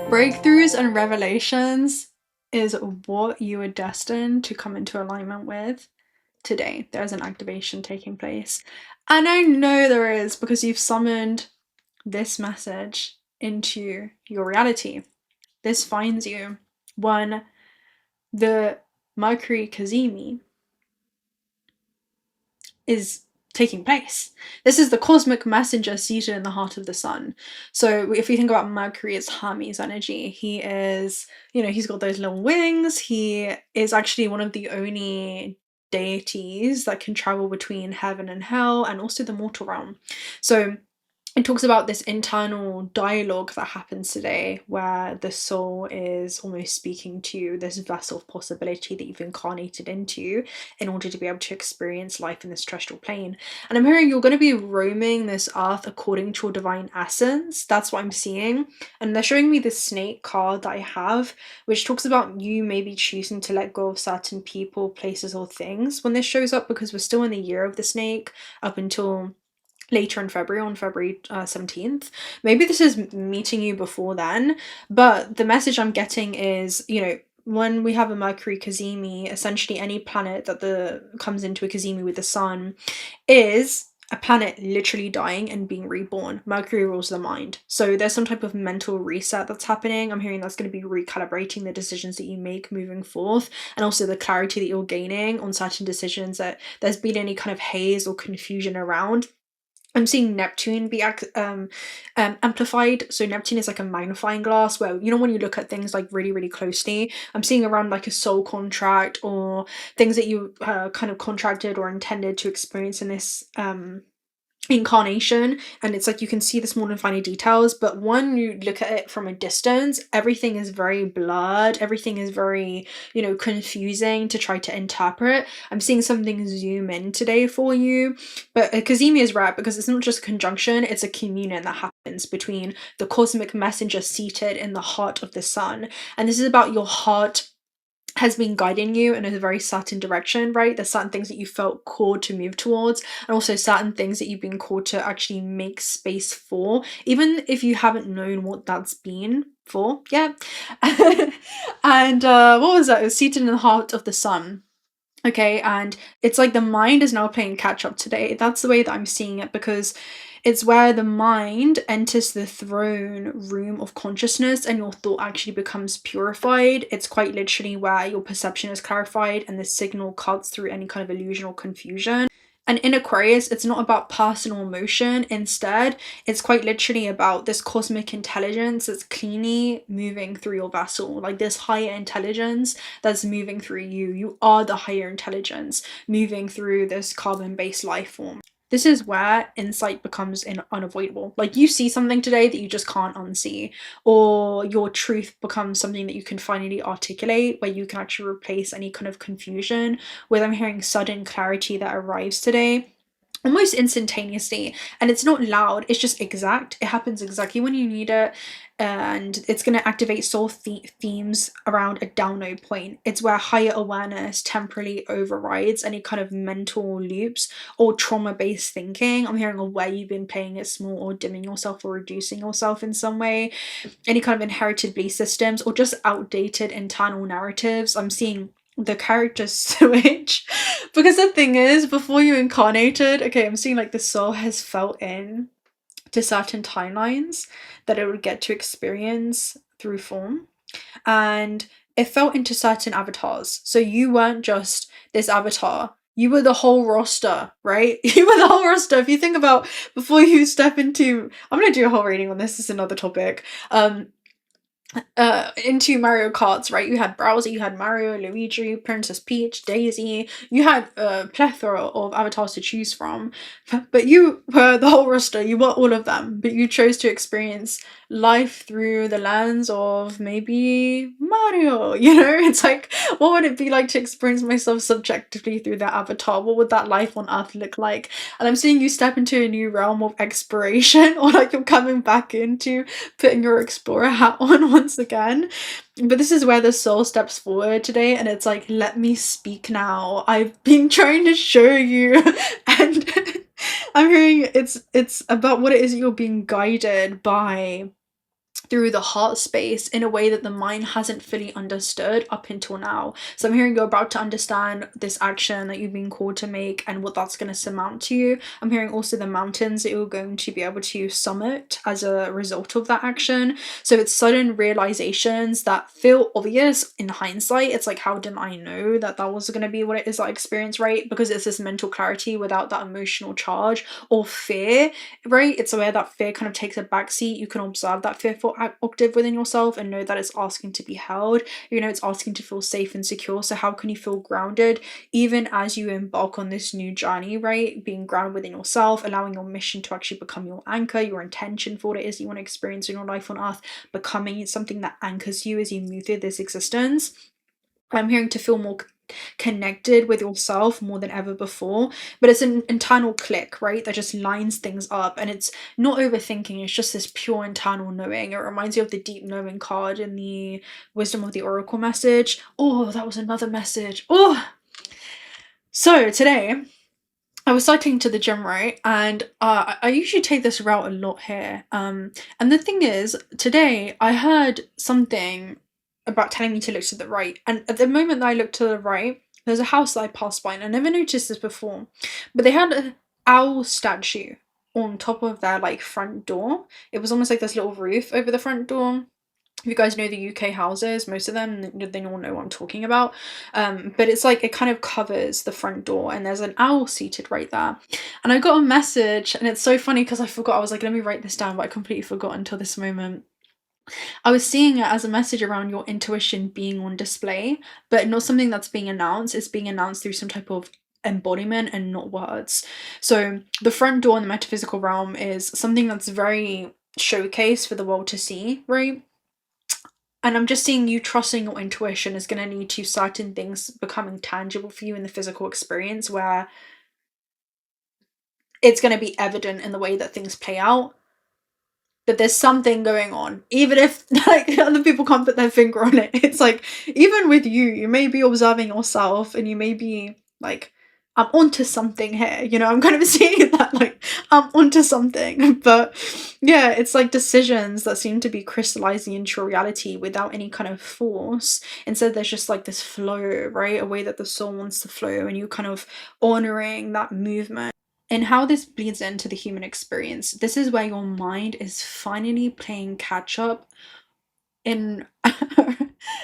Breakthroughs and revelations is what you are destined to come into alignment with today. There's an activation taking place. And I know there is because you've summoned this message into your reality. This finds you when the Mercury Kazimi is taking place. This is the cosmic messenger seated in the heart of the sun. So if you think about Mercury as Hermes energy, he is, he's got those little wings. He is actually one of the only deities that can travel between heaven and hell and also the mortal realm. So it talks about this internal dialogue that happens today where the soul is almost speaking to this vessel of possibility that you've incarnated into in order to be able to experience life in this terrestrial plane. And I'm hearing you're going to be roaming this earth according to your divine essence. That's what I'm seeing. And they're showing me this snake card that I have, which talks about you maybe choosing to let go of certain people, places, or things when this shows up, because we're still in the year of the snake up until later in February, on February 17th. Maybe this is meeting you before then, but the message I'm getting is, when we have a Mercury Kazimi, essentially any planet that comes into a Kazimi with the sun is a planet literally dying and being reborn. Mercury rules the mind. So there's some type of mental reset that's happening. I'm hearing that's going to be recalibrating the decisions that you make moving forth, and also the clarity that you're gaining on certain decisions, that there's been any kind of haze or confusion around. I'm seeing Neptune be amplified. So Neptune is like a magnifying glass where, when you look at things like really, really closely, I'm seeing around like a soul contract or things that you kind of contracted or intended to experience in this incarnation, and it's like you can see the small and finer details, but when you look at it from a distance, everything is very blurred, everything is very confusing to try to interpret. I'm seeing something zoom in today for you, but Kazimi is rare because it's not just a conjunction, it's a communion that happens between the cosmic messenger seated in the heart of the sun. And this is about your heart has been guiding you in a very certain direction, right? There's certain things that you felt called to move towards, and also certain things that you've been called to actually make space for, even if you haven't known what that's been for yet. And what was that? It was seated in the heart of the sun. Okay, and it's like the mind is now playing catch up today. That's the way that I'm seeing it, because it's where the mind enters the throne room of consciousness and your thought actually becomes purified. It's quite literally where your perception is clarified and the signal cuts through any kind of illusion or confusion. And in Aquarius, it's not about personal emotion. Instead, it's quite literally about this cosmic intelligence that's cleanly moving through your vessel, like this higher intelligence that's moving through you. You are the higher intelligence moving through this carbon-based life form. This is where insight becomes unavoidable. Like you see something today that you just can't unsee, or your truth becomes something that you can finally articulate, where you can actually replace any kind of confusion with, I'm hearing, sudden clarity that arrives today, almost instantaneously. And it's not loud, it's just exact. It happens exactly when you need it, and it's going to activate soul themes around a download point. It's where higher awareness temporarily overrides any kind of mental loops or trauma-based thinking. I'm hearing of where you've been playing it small or dimming yourself or reducing yourself in some way, any kind of inherited belief systems or just outdated internal narratives. I'm seeing the character switch, because the thing is, before you incarnated, okay, I'm seeing like the soul has felt in to certain timelines that it would get to experience through form, and it felt into certain avatars. So you weren't just this avatar, you were the whole roster, right? You were the whole roster. If you think about, before you step into, I'm gonna do a whole reading on this is another topic, into Mario Karts, right? You had Bowser, you had Mario, Luigi, Princess Peach, Daisy. You had a plethora of avatars to choose from, but you were the whole roster. You were all of them, but you chose to experience life through the lens of maybe Mario. It's like, what would it be like to experience myself subjectively through that avatar? What would that life on Earth look like? And I'm seeing you step into a new realm of exploration, or like you're coming back into putting your explorer hat on once again. But this is where the soul steps forward today, and it's like, let me speak now. I've been trying to show you. And I'm hearing it's about what it is you're being guided by through the heart space in a way that the mind hasn't fully understood up until now. So I'm hearing you're about to understand this action that you've been called to make and what that's going to surmount to you. I'm hearing also the mountains that you're going to be able to summit as a result of that action. So it's sudden realizations that feel obvious in hindsight. It's like, how didn't I know that that was going to be what it is that I experienced, right? Because it's this mental clarity without that emotional charge or fear, right? It's where that fear kind of takes a backseat. You can observe that fearful octave within yourself and know that it's asking to be held. You know, it's asking to feel safe and secure. So how can you feel grounded even as you embark on this new journey, right? Being grounded within yourself, allowing your mission to actually become your anchor, your intention for what it is you want to experience in your life on earth, becoming something that anchors you as you move through this existence. I'm hearing to feel more connected with yourself more than ever before, but it's an internal click, right, that just lines things up, and it's not overthinking. It's just this pure internal knowing. It reminds you of the deep knowing card in the Wisdom of the Oracle message. Oh, that was another message. Oh, so today I was cycling to the gym, right, and I usually take this route a lot here, and the thing is, today I heard something about telling me to look to the right, and at the moment that I looked to the right, there's a house that I passed by, and I never noticed this before, but they had an owl statue on top of their like front door. It was almost like this little roof over the front door. If you guys know the UK houses, most of them, they all know what I'm talking about. But it's like it kind of covers the front door, and there's an owl seated right there. And I got a message, and it's so funny because I forgot. I was like, let me write this down, but I completely forgot until this moment. I was seeing it as a message around your intuition being on display, but not something that's being announced. It's being announced through some type of embodiment and not words. So the front door in the metaphysical realm is something that's very showcased for the world to see, right? And I'm just seeing you trusting your intuition is going to lead to certain things becoming tangible for you in the physical experience, where it's going to be evident in the way that things play out that there's something going on, even if like other people can't put their finger on it. It's like, even with you may be observing yourself and you may be like, I'm onto something here, you know. I'm kind of seeing that, like, I'm onto something. But yeah, it's like decisions that seem to be crystallizing into reality without any kind of force. Instead, there's just like this flow, right? A way that the soul wants to flow, and you kind of honoring that movement. And how this bleeds into the human experience, this is where your mind is finally playing catch up in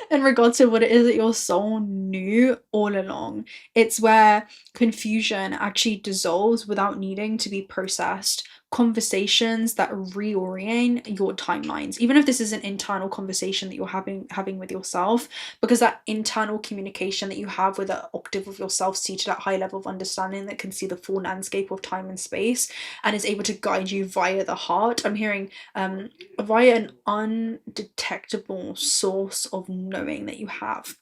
in regards to what it is that your soul knew all along. It's where confusion actually dissolves without needing to be processed. Conversations that reorient your timelines, even if this is an internal conversation that you're having with yourself, because that internal communication that you have with an octave of yourself seated at high level of understanding that can see the full landscape of time and space and is able to guide you via the heart. I'm hearing via an undetectable source of knowing that you have,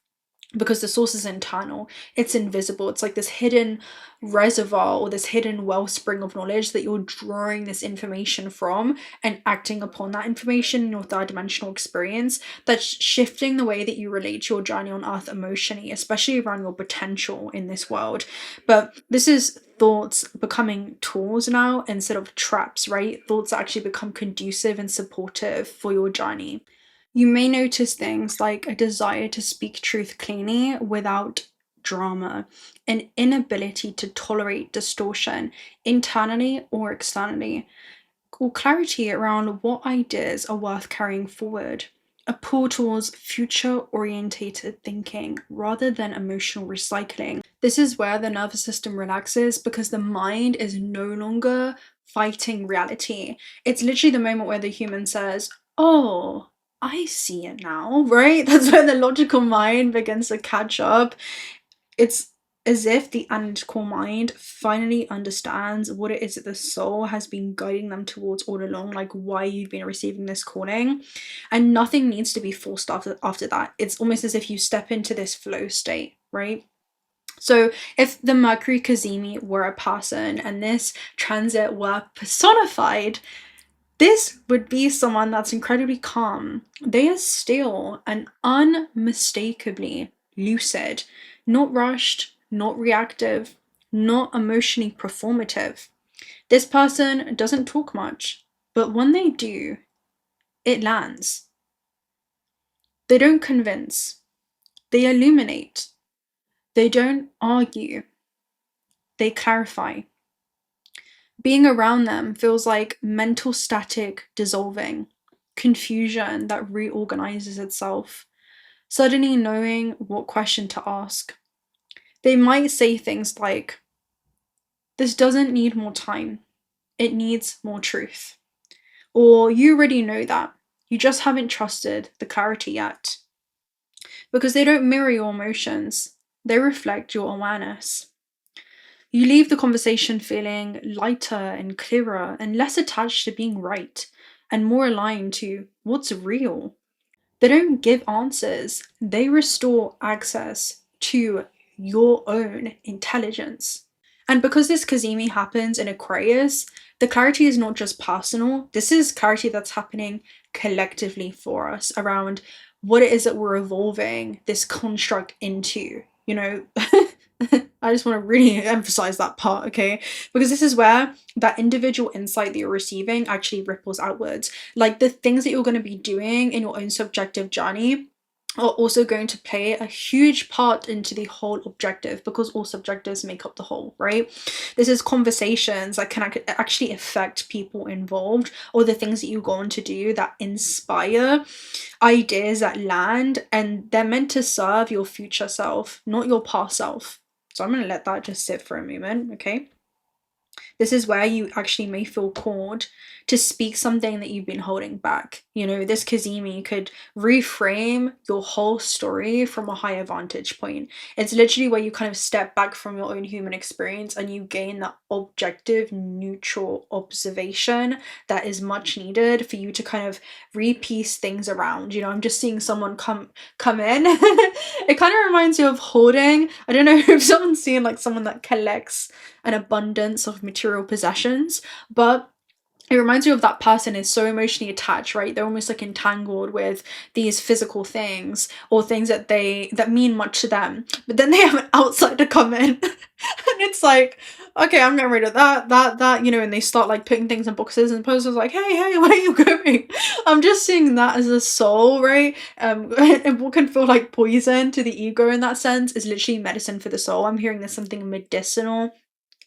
because the source is internal, it's invisible. It's like this hidden reservoir or this hidden wellspring of knowledge that you're drawing this information from and acting upon that information in your third dimensional experience, that's shifting the way that you relate to your journey on earth emotionally, especially around your potential in this world. But this is thoughts becoming tools now instead of traps, right? Thoughts that actually become conducive and supportive for your journey. You may notice things like a desire to speak truth cleanly without drama, an inability to tolerate distortion internally or externally, or clarity around what ideas are worth carrying forward, a pull towards future orientated thinking rather than emotional recycling. This is where the nervous system relaxes because the mind is no longer fighting reality. It's literally the moment where the human says, oh, I see it now, right? That's when the logical mind begins to catch up. It's as if the analytical mind finally understands what it is that the soul has been guiding them towards all along, like why you've been receiving this calling, and nothing needs to be forced after that. It's almost as if you step into this flow state, right? So if the Mercury Kazimi were a person and this transit were personified, this would be someone that's incredibly calm. They are still and unmistakably lucid, not rushed, not reactive, not emotionally performative. This person doesn't talk much, but when they do, it lands. They don't convince. They illuminate. They don't argue. They clarify. Being around them feels like mental static dissolving, confusion that reorganizes itself, suddenly knowing what question to ask. They might say things like, "This doesn't need more time, it needs more truth." Or, "You already know that, you just haven't trusted the clarity yet." Because they don't mirror your emotions, they reflect your awareness. You leave the conversation feeling lighter and clearer and less attached to being right and more aligned to what's real. They don't give answers, they restore access to your own intelligence. And because this Kazimi happens in Aquarius, the clarity is not just personal, this is clarity that's happening collectively for us around what it is that we're evolving this construct into. You know, I just want to really emphasize that part, okay? Because this is where that individual insight that you're receiving actually ripples outwards. Like the things that you're going to be doing in your own subjective journey are also going to play a huge part into the whole objective, because all subjectives make up the whole, right? This is conversations that can actually affect people involved, or the things that you go on to do that inspire ideas that land, and they're meant to serve your future self, not your past self. So I'm going to let that just sit for a moment, okay? This is where you actually may feel called to speak something that you've been holding back. You know, this Kazimi could reframe your whole story from a higher vantage point. It's literally where you kind of step back from your own human experience and you gain that objective, neutral observation that is much needed for you to kind of repiece things around. You know, I'm just seeing someone come in. It kind of reminds you of hoarding. I don't know if someone's seen like someone that collects an abundance of material possessions, but it reminds you of that person is so emotionally attached, right? They're almost like entangled with these physical things or things that mean much to them, but then they have an outsider come in and it's like, okay, I'm getting rid of that, you know, and they start like putting things in boxes, and the person's like, hey, where are you going? I'm just seeing that as a soul, right? And what can feel like poison to the ego in that sense is literally medicine for the soul. I'm hearing there's something medicinal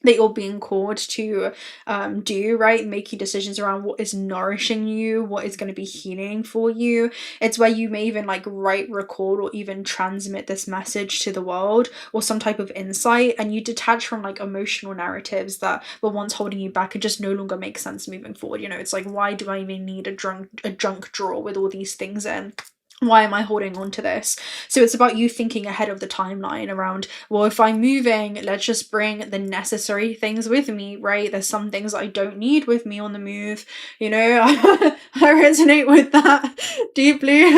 that you're being called to do, right? Making decisions around what is nourishing you, what is going to be healing for you. It's where you may even like write, record, or even transmit this message to the world, or some type of insight, and you detach from like emotional narratives that were once holding you back and just no longer make sense moving forward. You know, it's like, why do I even need a junk drawer with all these things in? Why am I holding on to this? So it's about you thinking ahead of the timeline around, well, if I'm moving, let's just bring the necessary things with me, right? There's some things I don't need with me on the move, you know. I resonate with that deeply,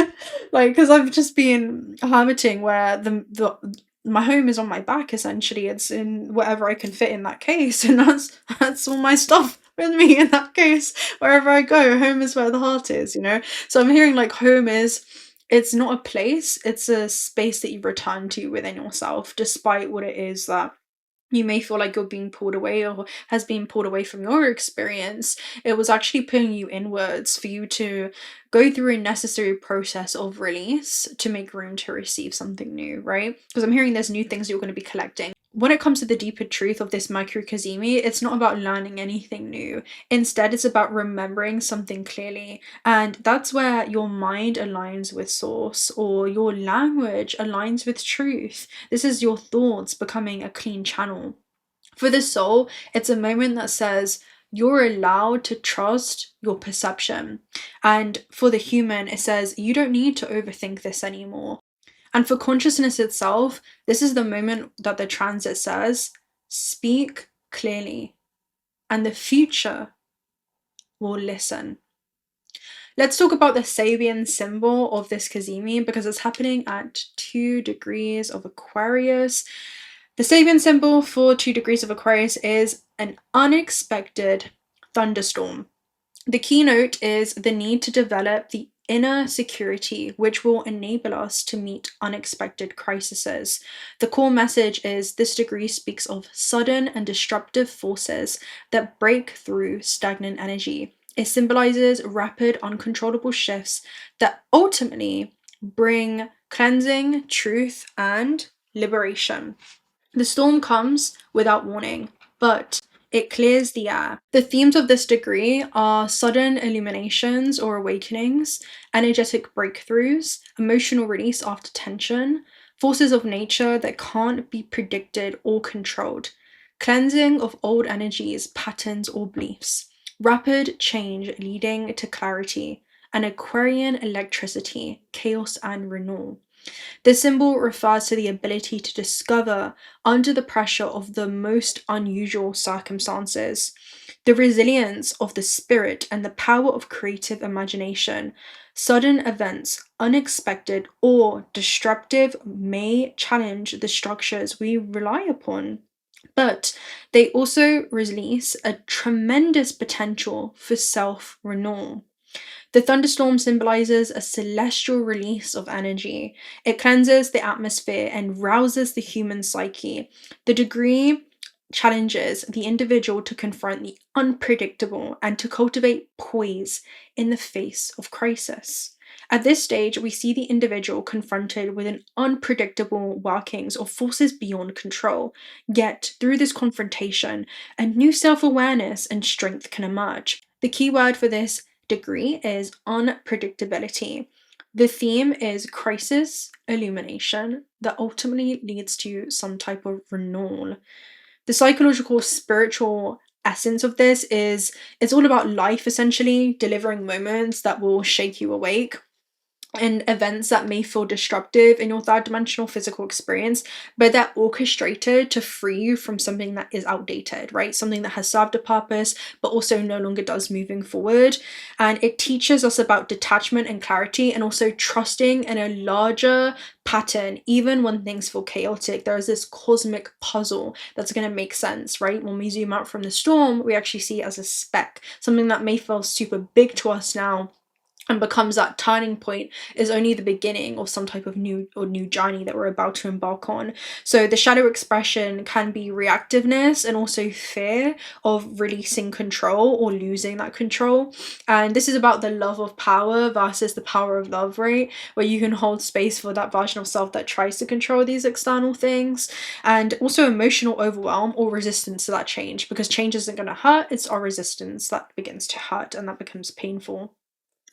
like, because I've just been habiting where my home is on my back, essentially. It's in whatever I can fit in that case, and that's all my stuff with me in that case. Wherever I go, home is where the heart is, you know. So I'm hearing like home is, it's not a place, it's a space that you return to within yourself, despite what it is that you may feel like you're being pulled away or has been pulled away from your experience. It was actually pulling you inwards for you to go through a necessary process of release to make room to receive something new, right? Because I'm hearing there's new things you're going to be collecting. When it comes to the deeper truth of this Mercury Kazimi, it's not about learning anything new. Instead, it's about remembering something clearly. And that's where your mind aligns with source, or your language aligns with truth. This is your thoughts becoming a clean channel. For the soul, it's a moment that says, you're allowed to trust your perception. And for the human, it says, you don't need to overthink this anymore. And for consciousness itself, this is the moment that the transit says, speak clearly, and the future will listen. Let's talk about the Sabian symbol of this Kazimi, because it's happening at 2 degrees of Aquarius. The Sabian symbol for 2 degrees of Aquarius is an unexpected thunderstorm. The keynote is the need to develop the inner security, which will enable us to meet unexpected crises. The core message is this degree speaks of sudden and disruptive forces that break through stagnant energy. It symbolizes rapid, uncontrollable shifts that ultimately bring cleansing, truth, and liberation. The storm comes without warning, but it clears the air. The themes of this degree are sudden illuminations or awakenings, energetic breakthroughs, emotional release after tension, forces of nature that can't be predicted or controlled, cleansing of old energies, patterns, or beliefs, rapid change leading to clarity, and Aquarian electricity, chaos and renewal. This symbol refers to the ability to discover under the pressure of the most unusual circumstances, the resilience of the spirit and the power of creative imagination. Sudden events, unexpected or disruptive, may challenge the structures we rely upon, but they also release a tremendous potential for self-renewal. The thunderstorm symbolizes a celestial release of energy. It cleanses the atmosphere and rouses the human psyche. The degree challenges the individual to confront the unpredictable and to cultivate poise in the face of crisis. At this stage, we see the individual confronted with an unpredictable workings of forces beyond control. Yet, through this confrontation, a new self-awareness and strength can emerge. The key word for this degree is unpredictability. The theme is crisis, illumination, that ultimately leads to some type of renewal. The psychological, spiritual essence of this is it's all about life, essentially, delivering moments that will shake you awake, and events that may feel disruptive in your third dimensional physical experience, but they're orchestrated to free you from something that is outdated, right? Something that has served a purpose, but also no longer does moving forward. And it teaches us about detachment and clarity, and also trusting in a larger pattern, even when things feel chaotic. There is this cosmic puzzle that's going to make sense, right? When we zoom out from the storm, we actually see it as a speck. Something that may feel super big to us now and becomes that turning point is only the beginning of some type of new journey that we're about to embark on. So the shadow expression can be reactiveness and also fear of releasing control or losing that control. And this is about the love of power versus the power of love, right? Where you can hold space for that version of self that tries to control these external things. And also emotional overwhelm or resistance to that change, because change isn't going to hurt, it's our resistance that begins to hurt and that becomes painful.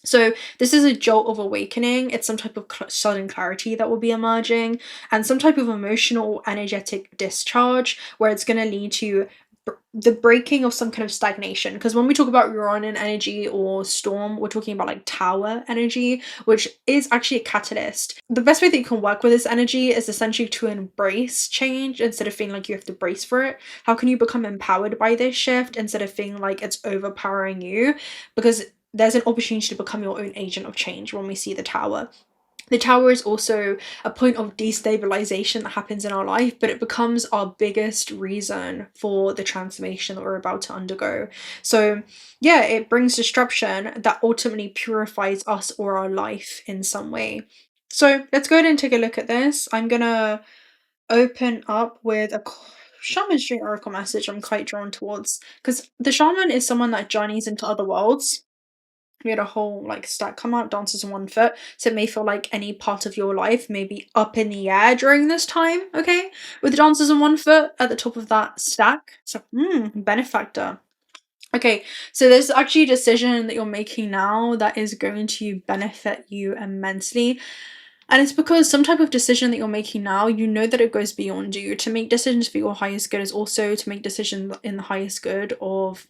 So this is a jolt of awakening. It's some type of sudden clarity that will be emerging, and some type of emotional energetic discharge where it's going to lead to the breaking of some kind of stagnation. Because when we talk about Uranian energy or storm, we're talking about like tower energy, which is actually a catalyst. The best way that you can work with this energy is essentially to embrace change instead of feeling like you have to brace for it. How can you become empowered by this shift instead of feeling like it's overpowering you? Because there's an opportunity to become your own agent of change when we see the tower. The tower is also a point of destabilization that happens in our life, but it becomes our biggest reason for the transformation that we're about to undergo. So yeah, it brings disruption that ultimately purifies us or our life in some way. So let's go ahead and take a look at this. I'm gonna open up with a shaman street oracle message I'm quite drawn towards, because the shaman is someone that journeys into other worlds. We had a whole like stack come out, dances on 1 foot. So it may feel like any part of your life may be up in the air during this time, okay? With the dances on 1 foot at the top of that stack. So, benefactor. Okay, so there's actually a decision that you're making now that is going to benefit you immensely. And it's because some type of decision that you're making now, you know that it goes beyond you. To make decisions for your highest good is also to make decisions in the highest good of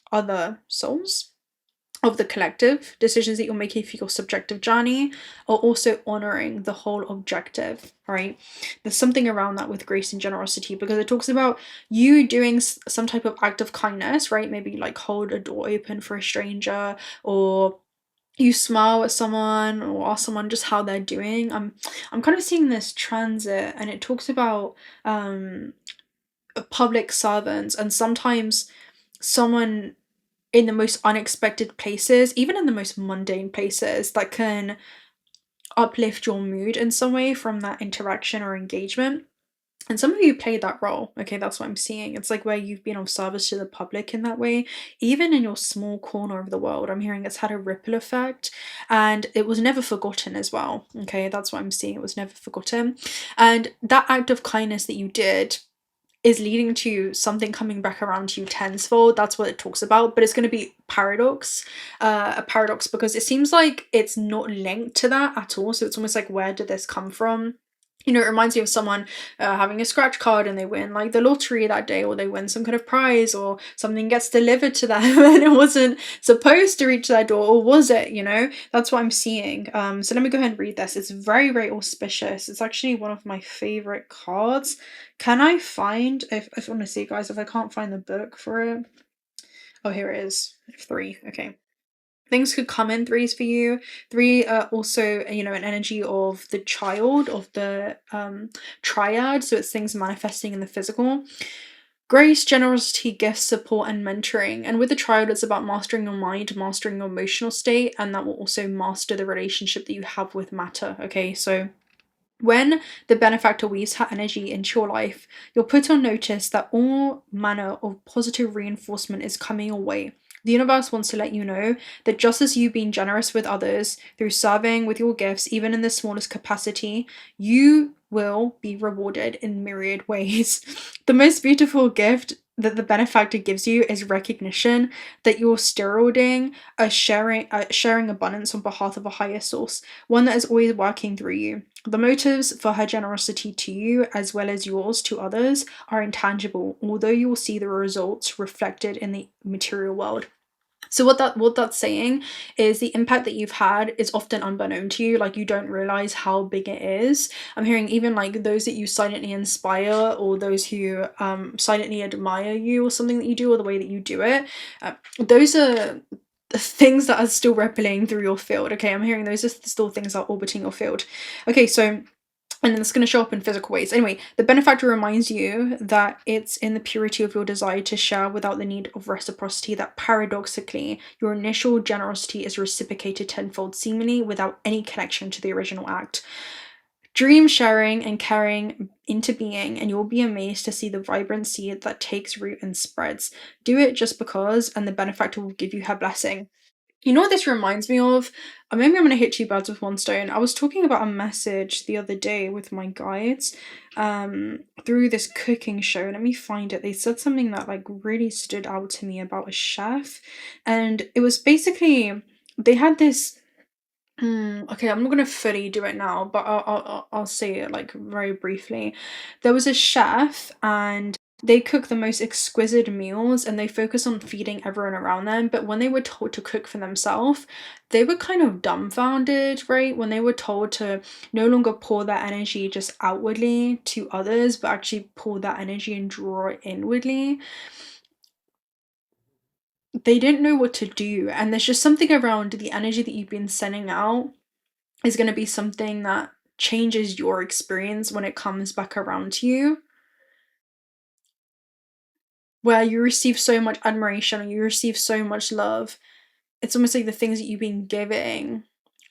other souls, of the collective. Decisions that you're making for your subjective journey are also honoring the whole objective, right? There's something around that with grace and generosity, because it talks about you doing some type of act of kindness, right? Maybe like hold a door open for a stranger, or you smile at someone or ask someone just how they're doing. I'm kind of seeing this transit, and it talks about public servants, and sometimes someone in the most unexpected places, even in the most mundane places, that can uplift your mood in some way from that interaction or engagement. And some of you played that role. Okay, that's what I'm seeing. It's like where you've been of service to the public in that way, even in your small corner of the world. I'm hearing it's had a ripple effect, and it was never forgotten as well. Okay, that's what I'm seeing. It was never forgotten. And that act of kindness that you did is leading to something coming back around to you tenfold. That's what it talks about, but it's going to be a paradox, because it seems like it's not linked to that at all. So it's almost like, where did this come from? You know, it reminds me of someone having a scratch card and they win like the lottery that day, or they win some kind of prize, or something gets delivered to them and it wasn't supposed to reach their door, or was it? You know, that's what I'm seeing. So let me go ahead and read this. It's very, very auspicious. It's actually one of my favorite cards. Can I find, if honestly, guys, if I can't find the book for it, oh, here it is. 3. Okay. Things could come in threes for you. 3 also, you know, an energy of the child, of the triad. So it's things manifesting in the physical. Grace, generosity, gifts, support, and mentoring. And with the triad, it's about mastering your mind, mastering your emotional state, and that will also master the relationship that you have with matter. Okay, so when the benefactor weaves her energy into your life, you'll put on notice that all manner of positive reinforcement is coming your way. The universe wants to let you know that just as you've been generous with others through serving with your gifts, even in the smallest capacity, you will be rewarded in myriad ways. The most beautiful gift that the benefactor gives you is recognition that you're stewarding sharing abundance on behalf of a higher source, one that is always working through you. The motives for her generosity to you, as well as yours to others, are intangible, although you will see the results reflected in the material world. So what that's saying is the impact that you've had is often unbeknown to you. Like, you don't realize how big it is. I'm hearing even like those that you silently inspire, or those who silently admire you, or something that you do, or the way that you do it. Those are things that are still rippling through your field. Okay, I'm hearing those are still things that are orbiting your field. Okay, so, and then it's going to show up in physical ways. Anyway, the benefactor reminds you that it's in the purity of your desire to share without the need of reciprocity that paradoxically your initial generosity is reciprocated tenfold, seemingly without any connection to the original act. Dream sharing and carrying into being, and you'll be amazed to see the vibrant seed that takes root and spreads. Do it just because, and the benefactor will give you her blessing. You know what this reminds me of? Maybe I'm going to hit 2 birds with one stone. I was talking about a message the other day with my guides through this cooking show. Let me find it. They said something that like really stood out to me about a chef. And it was basically, they had this, okay, I'm not going to fully do it now, but I'll say it like very briefly. There was a chef, and they cook the most exquisite meals, and they focus on feeding everyone around them. But when they were told to cook for themselves, they were kind of dumbfounded, right? When they were told to no longer pour that energy just outwardly to others, but actually pour that energy and draw it inwardly, they didn't know what to do. And there's just something around the energy that you've been sending out is going to be something that changes your experience when it comes back around to you, where you receive so much admiration, or you receive so much love. It's almost like the things that you've been giving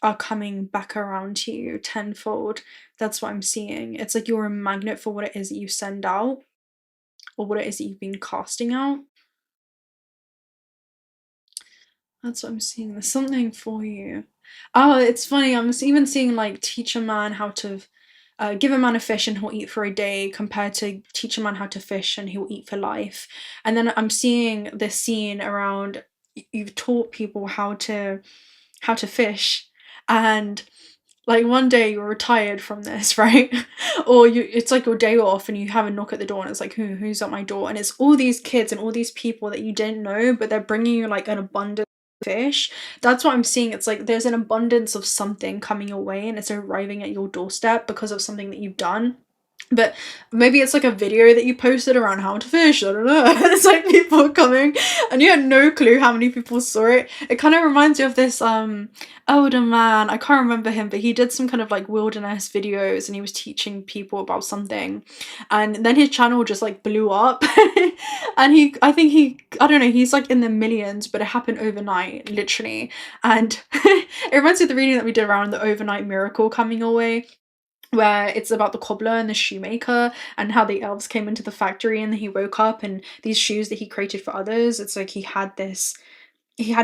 are coming back around to you tenfold. That's what I'm seeing. It's like you're a magnet for what it is that you send out, or what it is that you've been casting out. That's what I'm seeing. There's something for you. Oh, it's funny. I'm even seeing like teach a man how to give a man a fish and he'll eat for a day, compared to teach a man how to fish and he'll eat for life. And then I'm seeing this scene around you've taught people how to fish, and like one day you're retired from this, right? Or it's like your day off and you have a knock at the door and it's like, who's at my door? And it's all these kids and all these people that you didn't know, but they're bringing you like an abundance of fish. That's what I'm seeing. It's like there's an abundance of something coming your way, and it's arriving at your doorstep because of something that you've done. But maybe it's like a video that you posted around how to fish. I don't know. It's like people coming, and you had no clue how many people saw it. It kind of reminds you of this older man. I can't remember him, but he did some kind of like wilderness videos, and he was teaching people about something, and then his channel just like blew up. And I don't know, he's like in the millions, but it happened overnight, literally. And it reminds me of the reading that we did around the overnight miracle coming your way. where it's about the cobbler and the shoemaker and how the elves came into the factory and he woke up and these shoes that he created for others, it's like he had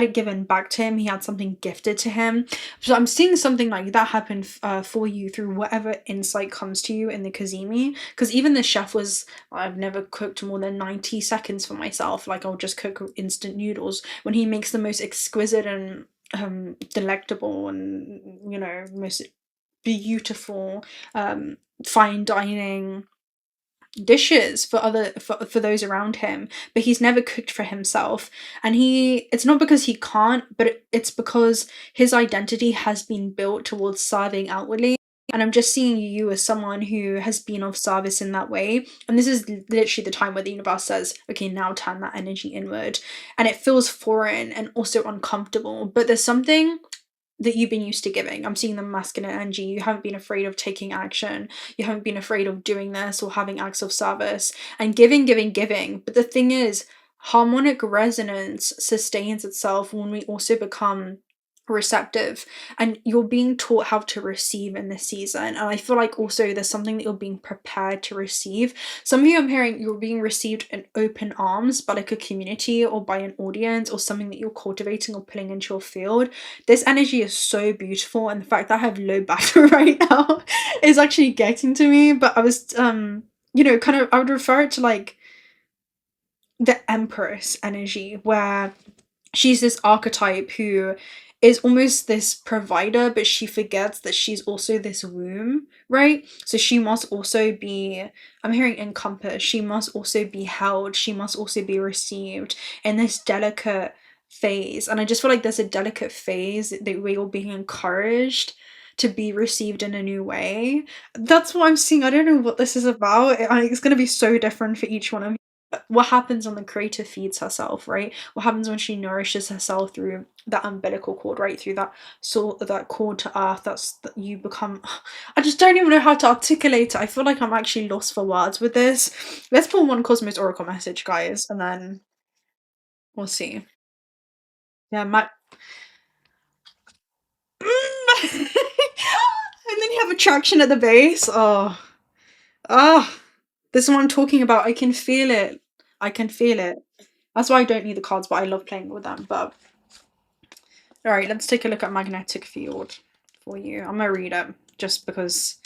it given back to him, he had something gifted to him. So I'm seeing something like that happen for you through whatever insight comes to you in the Kazimi, because even the chef was, I've never cooked more than 90 seconds for myself, like I'll just cook instant noodles, when he makes the most exquisite and delectable and, you know, most beautiful fine dining dishes for those around him, but he's never cooked for himself. And it's not because he can't, but it's because his identity has been built towards serving outwardly. And I'm just seeing you as someone who has been of service in that way, and this is literally the time where the universe says, okay, now turn that energy inward. And it feels foreign and also uncomfortable, but there's something that you've been used to giving. I'm seeing the masculine energy. You haven't been afraid of taking action. You haven't been afraid of doing this or having acts of service and giving. But the thing is, harmonic resonance sustains itself when we also become receptive, and you're being taught how to receive in this season. And I feel like also there's something that you're being prepared to receive. Some of you, I'm hearing you're being received in open arms by like a community or by an audience or something that you're cultivating or pulling into your field. This energy is so beautiful, and the fact that I have low battery right now is actually getting to me. But I was you know, kind of, I would refer it to like the Empress energy, where she's this archetype who is almost this provider, but she forgets that she's also this womb, right? So she must also be, I'm hearing encompass, she must also be held, she must also be received in this delicate phase. And I just feel like there's a delicate phase that we're being encouraged to be received in a new way. That's what I'm seeing. I don't know what this is about. It's going to be so different for each one of you. What happens when the creator feeds herself, right? What happens when she nourishes herself through that umbilical cord, right? Through that soul, that cord to earth, that you become. I just don't even know how to articulate it. I feel like I'm actually lost for words with this. Let's pull one Cosmos Oracle message, guys, and then we'll see. Yeah, and then you have attraction at the base. Oh, this is what I'm talking about. I can feel it. I can feel it. That's why I don't need the cards, but I love playing with them. But alright, let's take a look at magnetic field for you. I'm gonna read it just because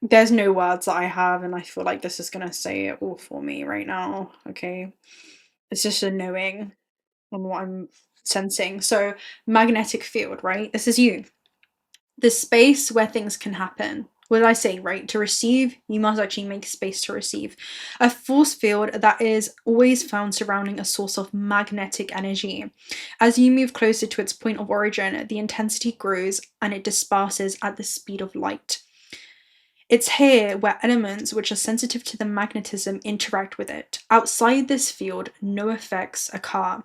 there's no words that I have, and I feel like this is gonna say it all for me right now. Okay. It's just a knowing on what I'm sensing. So, magnetic field, right? This is you. The space where things can happen. What did I say, right? To receive, you must actually make space to receive. A force field that is always found surrounding a source of magnetic energy. As you move closer to its point of origin, the intensity grows and it disperses at the speed of light. It's here where elements which are sensitive to the magnetism interact with it. Outside this field, no effects occur.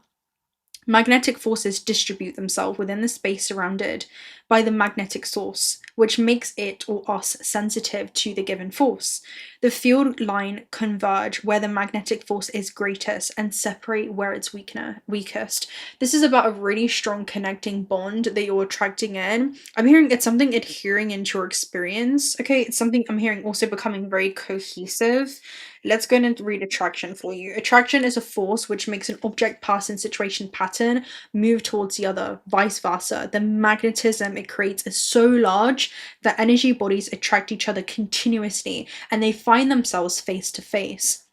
Magnetic forces distribute themselves within the space surrounded by the magnetic source, which makes it or us sensitive to the given force. The field line converge where the magnetic force is greatest and separate where it's weakest. This is about a really strong connecting bond that you're attracting in. I'm hearing it's something adhering into your experience. Okay, it's something I'm hearing also becoming very cohesive. Let's go and read attraction for you. Attraction is a force which makes an object, person, situation, pattern move towards the other, vice versa. The magnetism it creates is so large that energy bodies attract each other continuously and they find themselves face to face.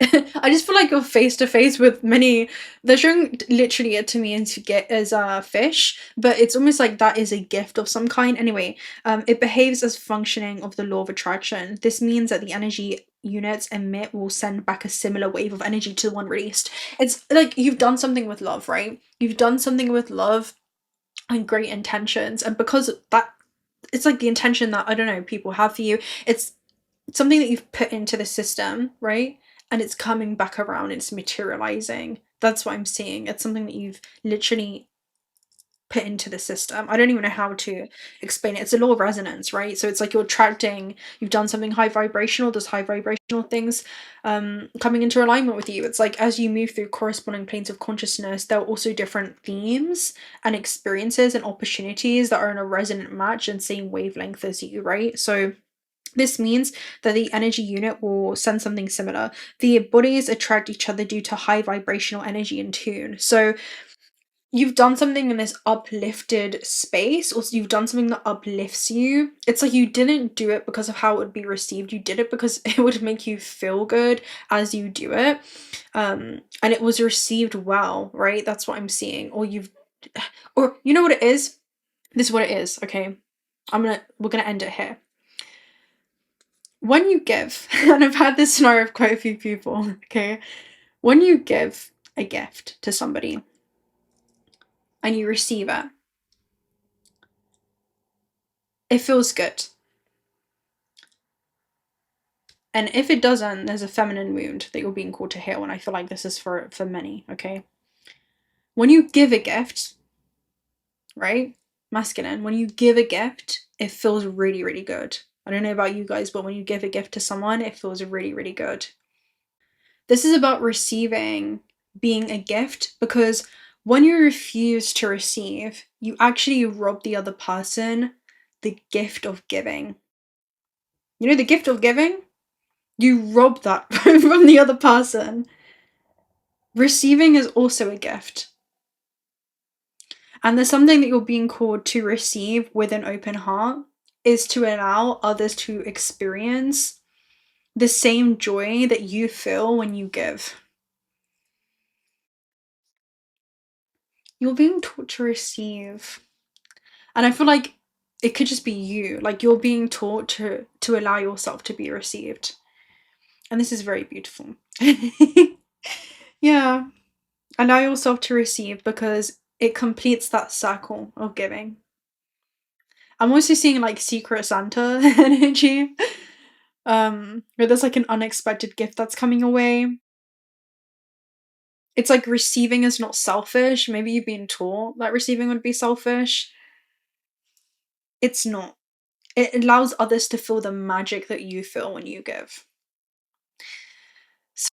I just feel like you're face to face with many. They're showing literally it to me and to get as a fish, but it's almost like that is a gift of some kind. Anyway, it behaves as functioning of the law of attraction. This means that the energy units emit will send back a similar wave of energy to the one released. It's like you've done something with love, right? You've done something with love and great intentions, and because that, it's like the intention that, I don't know, people have for you. It's something that you've put into the system, right? And it's coming back around, it's materializing. That's what I'm seeing. It's something that you've literally put into the system. I don't even know how to explain it. It's a law of resonance, right? So it's like you're attracting, you've done something high vibrational, there's high vibrational things coming into alignment with you. It's like as you move through corresponding planes of consciousness, there are also different themes and experiences and opportunities that are in a resonant match and same wavelength as you, right? So This means that the energy unit will send something similar. The bodies attract each other due to high vibrational energy in tune. So you've done something in this uplifted space, or you've done something that uplifts you. It's like you didn't do it because of how it would be received. You did it because it would make you feel good as you do it. And it was received well, right? That's what I'm seeing. Or you know what it is? This is what it is, okay? We're gonna end it here. When you give, and I've had this scenario of quite a few people, okay? When you give a gift to somebody and you receive it, it feels good. And if it doesn't, there's a feminine wound that you're being called to heal, and I feel like this is for many, okay? When you give a gift, right? Masculine, when you give a gift, it feels really, really good. I don't know about you guys, but when you give a gift to someone, it feels really, really good. This is about receiving being a gift, because when you refuse to receive, you actually rob the other person the gift of giving. You know, the gift of giving? You rob that from the other person. Receiving is also a gift. And there's something that you're being called to receive with an open heart, is to allow others to experience the same joy that you feel when you give. You're being taught to receive. And I feel like it could just be you. Like, you're being taught to allow yourself to be received. And this is very beautiful. Yeah. Allow yourself to receive, because it completes that circle of giving. I'm also seeing like Secret Santa energy. Where there's like an unexpected gift that's coming away. It's like receiving is not selfish. Maybe you've been taught that receiving would be selfish. It's not. It allows others to feel the magic that you feel when you give. So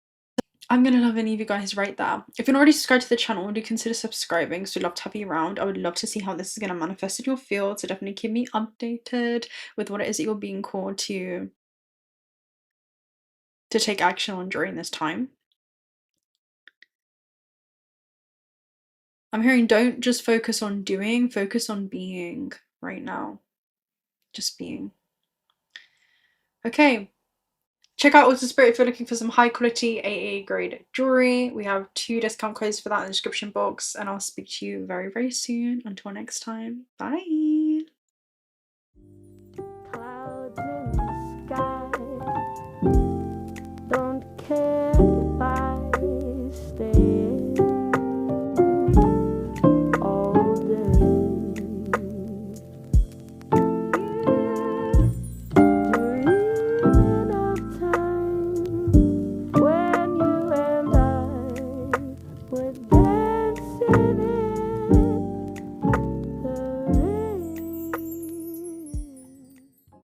I'm gonna love and leave you guys right there. If you're not already subscribed to the channel, do consider subscribing. So I'd love to have you around. I would love to see how this is gonna manifest in your field. So definitely keep me updated with what it is that you're being called to take action on during this time. I'm hearing don't just focus on doing, focus on being right now. Just being. Okay. Check out Also Spirit if you're looking for some high quality AA grade jewelry. We have 2 discount codes for that in the description box, and I'll speak to you very, very soon. Until next time, bye.